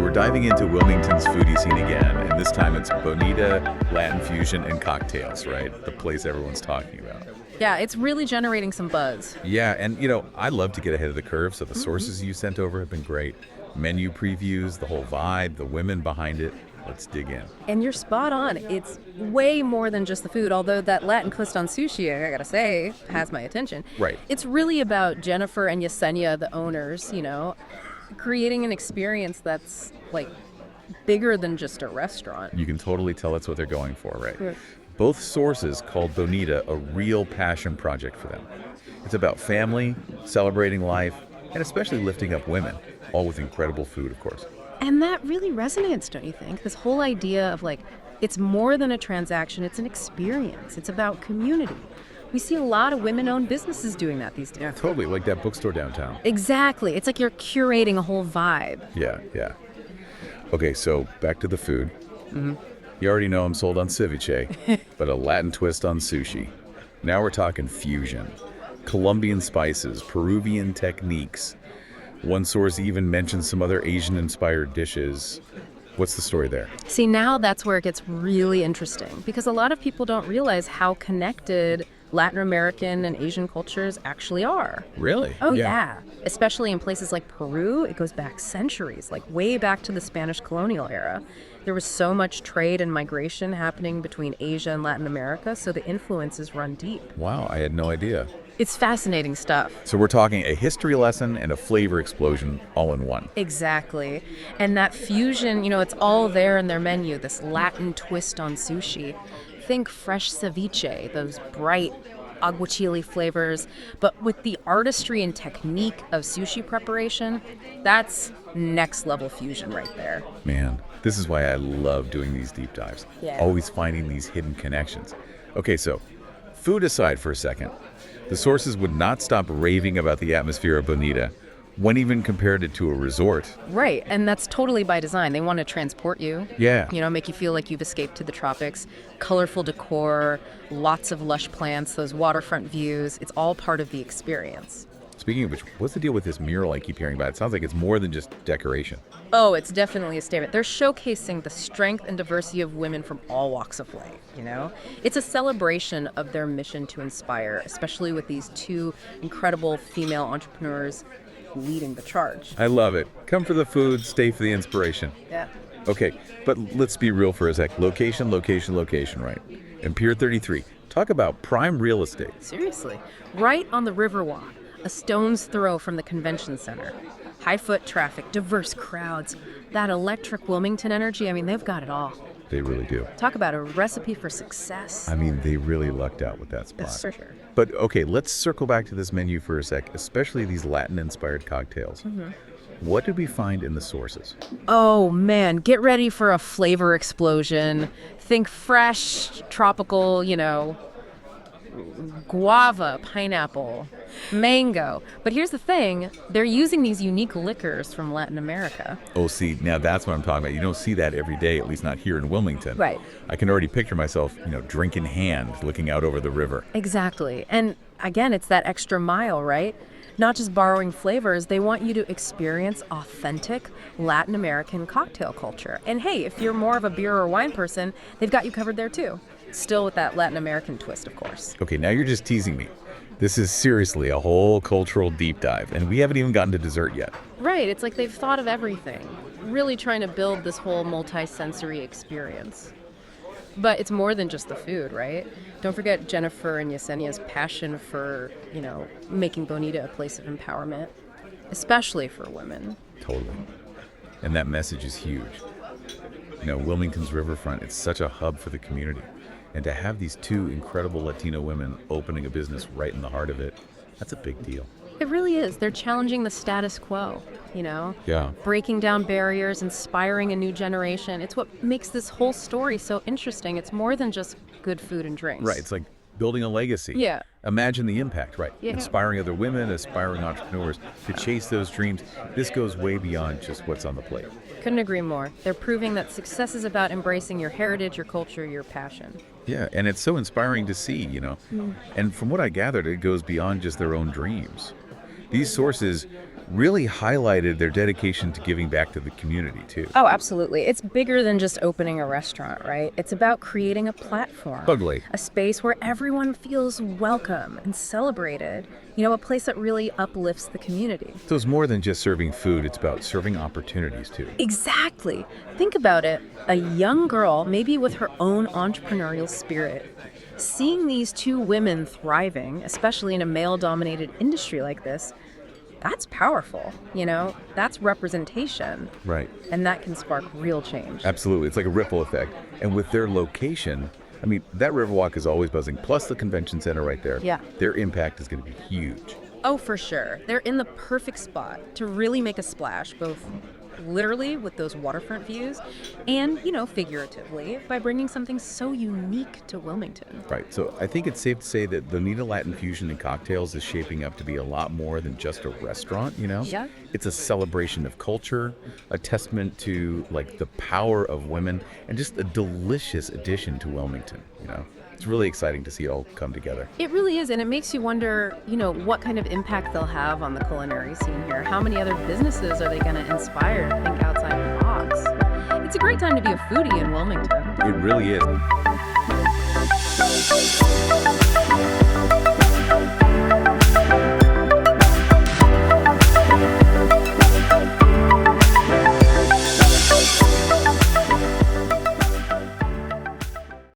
we're diving into Wilmington's foodie scene again, and this time it's Bonita Latin Fusion and Cocktails, right? The place everyone's talking about. Yeah, it's really generating some buzz. Yeah, and I love to get ahead of the curve, so the sources you sent over have been great. Menu previews, the whole vibe, the women behind it. Let's dig in. And you're spot on. It's way more than just the food, although that Latin twist on sushi, I gotta say, has my attention. Right. It's really about Jennifer and Yesenia, the owners, creating an experience that's like bigger than just a restaurant. You can totally tell that's what they're going for, right? Yeah. Both sources called Bonita a real passion project for them. It's about family, celebrating life, and especially lifting up women, all with incredible food, of course. And that really resonates, don't you think? This whole idea of it's more than a transaction, it's an experience. It's about community. We see a lot of women-owned businesses doing that these days. Yeah, totally, like that bookstore downtown. Exactly. It's like you're curating a whole vibe. Yeah. Okay, so back to the food. Mm-hmm. You already know I'm sold on ceviche, but a Latin twist on sushi. Now we're talking fusion. Colombian spices, Peruvian techniques. One source even mentions some other Asian-inspired dishes. What's the story there? See, now that's where it gets really interesting, because a lot of people don't realize how connected Latin American and Asian cultures actually are. Really? Oh, yeah. Especially in places like Peru, it goes back centuries, like way back to the Spanish colonial era. There was so much trade and migration happening between Asia and Latin America, so the influences run deep. Wow, I had no idea. It's fascinating stuff. So we're talking a history lesson and a flavor explosion all in one. Exactly. And that fusion, it's all there in their menu, this Latin twist on sushi. Think fresh ceviche, those bright aguachile flavors, but with the artistry and technique of sushi preparation, that's next level fusion right there. Man, this is why I love doing these deep dives. Yeah. Always finding these hidden connections. Okay, so food aside for a second, the sources would not stop raving about the atmosphere of Bonita. One even compared it to a resort. Right, and that's totally by design. They want to transport you. Yeah. Make you feel like you've escaped to the tropics. Colorful decor, lots of lush plants, those waterfront views. It's all part of the experience. Speaking of which, what's the deal with this mural I keep hearing about? It sounds like it's more than just decoration. Oh, it's definitely a statement. They're showcasing the strength and diversity of women from all walks of life, It's a celebration of their mission to inspire, especially with these two incredible female entrepreneurs leading the charge. I love it. Come for the food, stay for the inspiration. Yeah. Okay, but let's be real for a sec. Location, right? And Pier 33. Talk about prime real estate. Seriously. Right on the Riverwalk, a stone's throw from the convention center. High foot traffic, diverse crowds, that electric Wilmington energy, they've got it all. They really do. Talk about a recipe for success. They really lucked out with that spot. Yes, for sure. But okay, let's circle back to this menu for a sec, especially these Latin-inspired cocktails. Mm-hmm. What did we find in the sources? Oh, man, get ready for a flavor explosion. Think fresh, tropical, guava, pineapple, mango. But here's the thing, they're using these unique liquors from Latin America. Oh, see, now that's what I'm talking about. You don't see that every day, at least not here in Wilmington. Right. I can already picture myself, drink in hand, looking out over the river. Exactly. And again, it's that extra mile, right? Not just borrowing flavors, they want you to experience authentic Latin American cocktail culture. And hey, if you're more of a beer or wine person, they've got you covered there too. Still with that Latin American twist, of course. Okay, now you're just teasing me. This is seriously a whole cultural deep dive, and we haven't even gotten to dessert yet. Right, it's like they've thought of everything, really trying to build this whole multi-sensory experience. But it's more than just the food, right? Don't forget Jennifer and Yesenia's passion for, making Bonita a place of empowerment, especially for women. Totally. And that message is huge. Wilmington's riverfront, it's such a hub for the community. And to have these two incredible Latino women opening a business right in the heart of it, that's a big deal. It really is. They're challenging the status quo, Yeah. breaking down barriers, inspiring a new generation. It's what makes this whole story so interesting. It's more than just good food and drinks. Right. It's like building a legacy. Yeah. Imagine the impact, right? Yeah. Inspiring other women, aspiring entrepreneurs to chase those dreams. This goes way beyond just what's on the plate. Couldn't agree more. They're proving that success is about embracing your heritage, your culture, your passion. Yeah, and it's so inspiring to see, And from what I gathered, it goes beyond just their own dreams. These sources really highlighted their dedication to giving back to the community, too. Oh, absolutely. It's bigger than just opening a restaurant, right? It's about creating a platform. Totally. A space where everyone feels welcome and celebrated. A place that really uplifts the community. So it's more than just serving food, it's about serving opportunities, too. Exactly. Think about it. A young girl, maybe with her own entrepreneurial spirit, seeing these two women thriving, especially in a male-dominated industry like this, that's powerful, That's representation. Right. And that can spark real change. Absolutely. It's like a ripple effect. And with their location, that Riverwalk is always buzzing, plus the convention center right there. Yeah. Their impact is going to be huge. Oh, for sure. They're in the perfect spot to really make a splash, both literally with those waterfront views and, figuratively by bringing something so unique to Wilmington. Right. So I think it's safe to say that Bonita Latin Fusion and Cocktails is shaping up to be a lot more than just a restaurant, Yeah. It's a celebration of culture, a testament to the power of women, and just a delicious addition to Wilmington, It's really exciting to see it all come together. It really is, and it makes you wonder, what kind of impact they'll have on the culinary scene here. How many other businesses are they going to inspire to think outside the box? It's a great time to be a foodie in Wilmington. It really is.